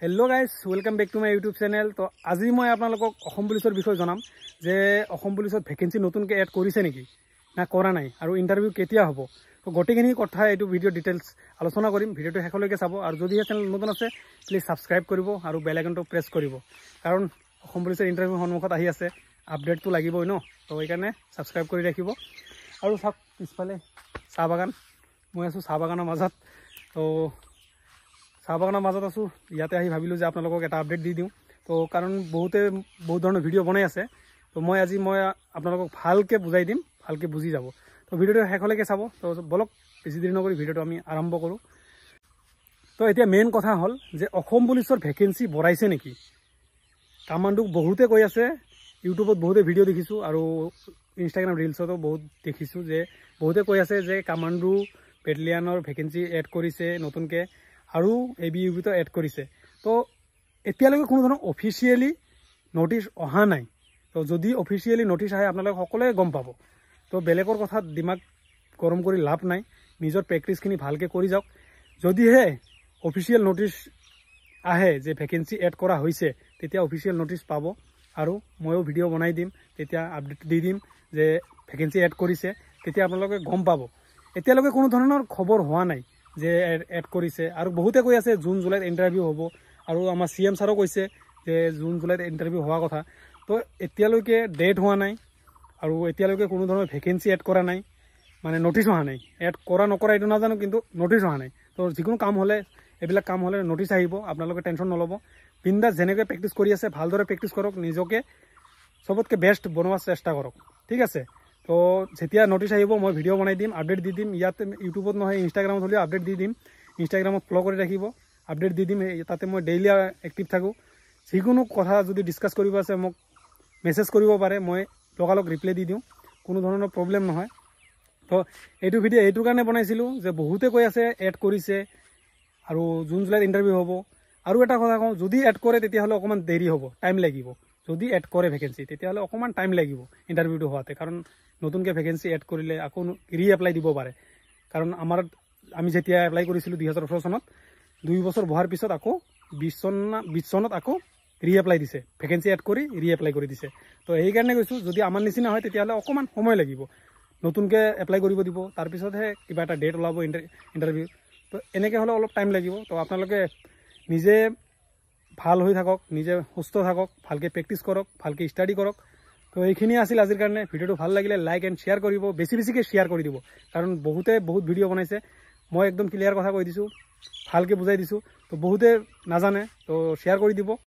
Hello guys welcome back to my YouTube channel. तो आज मैं आपलोक पुलिसर विषय जनाम जे पुलिसर भैकेन्सी नतुनके एड करिसे नेकी ना करा नाई और इंटरव्यू केতিয়া हबो। तो गोटेखिनि कथा एटु भिडिओ डिटेल्स आलोचना करिम। भिडिओ शेषলৈকে চাব और यदि चैनल नतुन आछे प्लिज सबस्क्राइब करिब और बेल आइकनটো प्रेस करिब कारण पुलिसर इंटरव्यू सन्मुखत आहि आछे आपडेट तो लागिबই न। तो এইকাৰণে सबस्क्राइब কৰি ৰাখিব। আৰু সব পিছফালে চাহ বাগান মই আছো চাহ বাগানৰ মাজত। তো চাহ বাগানৰ মাজত আছো ইয়াতে আহি ভাবিলো যে আপোনালোকক এটা আপডেট দি দিওঁ। তো কাৰণ বহুত ধৰণৰ ভিডিঅ' বনাই আছে। তো মই আপোনালোকক ভালকৈ বুজাই দিম, ভালকৈ বুজি যাব। তো ভিডিঅ'টো শেষলৈকে চাব। তো বলক বেছি দেৰি নকৰি ভিডিঅ'টো আমি আৰম্ভ কৰোঁ। তো এতিয়া মেইন কথা হ'ল যে অসম পুলিচৰ ভেকেন্সি বঢ়াইছে নেকি। কামাণ্ডোক বহুতে কৈ আছে, ইউটিউবত বহুতে ভিডিঅ' দেখিছোঁ আৰু ইনষ্টাগ্ৰাম ৰিলছতো বহুত দেখিছোঁ যে বহুতে কৈ আছে যে কামাণ্ডো বেটেলিয়ানৰ ভেকেন্সি এড কৰিছে নতুনকৈ আৰু ABUB এড কৰিছে। তো এতিয়ালৈকে কোনো ধৰণৰ অফিচিয়েলি নটিচ অহা নাই। তো যদি অফিচিয়েলি নটিচ আহে আপোনালোকে সকলোৱে গম পাব। তো বেলেগৰ কথাত দিমাগ গৰম কৰি লাভ নাই, নিজৰ প্ৰেক্টিছখিনি ভালকৈ কৰি যাওক। যদিহে অফিচিয়েল নটিচ আহে যে ভেকেন্সি এড কৰা হৈছে তেতিয়া অফিচিয়েল নটিচ পাব আৰু ময়ো ভিডিঅ' বনাই দিম, তেতিয়া আপডেট দি দিম যে ভেকেন্সি এড কৰিছে, তেতিয়া আপোনালোকে গম পাব। এতিয়ালৈকে কোনো ধৰণৰ খবৰ হোৱা নাই যে এড কৰিছে। আৰু বহুতে কৈ আছে জুন জুলাইত ইণ্টাৰভিউ হ'ব আৰু আমাৰ CM ছাৰো কৈছে যে জুন জুলাইত ইণ্টাৰভিউ হোৱা কথা। তো এতিয়ালৈকে ডেট হোৱা নাই আৰু এতিয়ালৈকে কোনো ধৰণৰ ভেকেন্সি এড কৰা নাই, মানে নটিচ অহা নাই। এড কৰা নকৰা এইটো নাজানো, কিন্তু নটিচ অহা নাই। তো যিকোনো কাম হ'লে এইবিলাক কাম হ'লে নটিচ আহিব, আপোনালোকে টেনশ্যন নল'ব। বিন্দাছ যেনেকৈ প্ৰেক্টিছ কৰি আছে ভালদৰে প্ৰেক্টিছ কৰক, নিজকে চবতকৈ বেষ্ট বনোৱাৰ চেষ্টা কৰক, ঠিক আছে। তো যেতিয়া নটিচ আহিব মই ভিডিঅ' বনাই দিম, আপডেট দি দিম। ইয়াতে ইউটিউবত নহয় ইনষ্টাগ্ৰামত হ'লেও আপডেট দি দিম। ইনষ্টাগ্ৰামত ফ'ল' কৰি ৰাখিব, আপডেট দি দিম। তাতে মই ডেইলি এক্টিভ থাকোঁ। যিকোনো কথা যদি ডিছকাছ কৰিব আছে মোক মেছেজ কৰিব পাৰে, মই লগালগ ৰিপ্লাই দি দিওঁ, কোনো ধৰণৰ প্ৰব্লেম নহয়। তো এইটো ভিডিঅ' এইটো কাৰণে বনাইছিলোঁ যে বহুতে কৈ আছে এড কৰিছে আৰু জুন জুলাইত ইণ্টাৰভিউ হ'ব। আৰু এটা কথা কওঁ, যদি এড কৰে তেতিয়াহ'লে অকণমান দেৰি হ'ব, টাইম লাগিব। যদি এড কৰে ভেকেন্সি তেতিয়াহ'লে অকণমান টাইম লাগিব ইণ্টাৰভিউটো হোৱাতে, কাৰণ নতুনকৈ ভেকেন্সি এড কৰিলে আকৌ এপ্লাই দিব পাৰে। কাৰণ আমি যেতিয়া এপ্লাই কৰিছিলোঁ 2018 চনত 2 বছৰ বহাৰ পিছত আকৌ 20 চনত আকৌ এপ্লাই দিছে, ভেকেন্সি এড কৰি এপ্লাই কৰি দিছে। তো সেইকাৰণে কৈছোঁ যদি আমাৰ নিচিনা হয় তেতিয়াহ'লে অকণমান সময় লাগিব, নতুনকৈ এপ্লাই কৰিব দিব, তাৰপিছতহে কিবা এটা ডেট ওলাব ইণ্টাৰভিউ। তো এনেকৈ হ'লে অলপ টাইম লাগিব। তো আপোনালোকে নিজে ভাল হৈ থাকক, নিজে সুস্থ থাকক, ভালকৈ প্ৰেক্টিছ কৰক, ভালকৈ ষ্টাডি কৰক। তো এইখিনি আছিল আজিৰ কাৰণে। ভিডিঅ'টো ভাল লাগিলে লাইক এণ্ড শ্বেয়াৰ কৰিব, বেছিকৈ শ্বেয়াৰ কৰি দিব, কাৰণ বহুতে বহুত ভিডিঅ' বনাইছে। মই একদম ক্লিয়াৰ কথা কৈ দিছোঁ, ভালকৈ বুজাই দিছোঁ। তো বহুতে নাজানে, তো শ্বেয়াৰ কৰি দিব।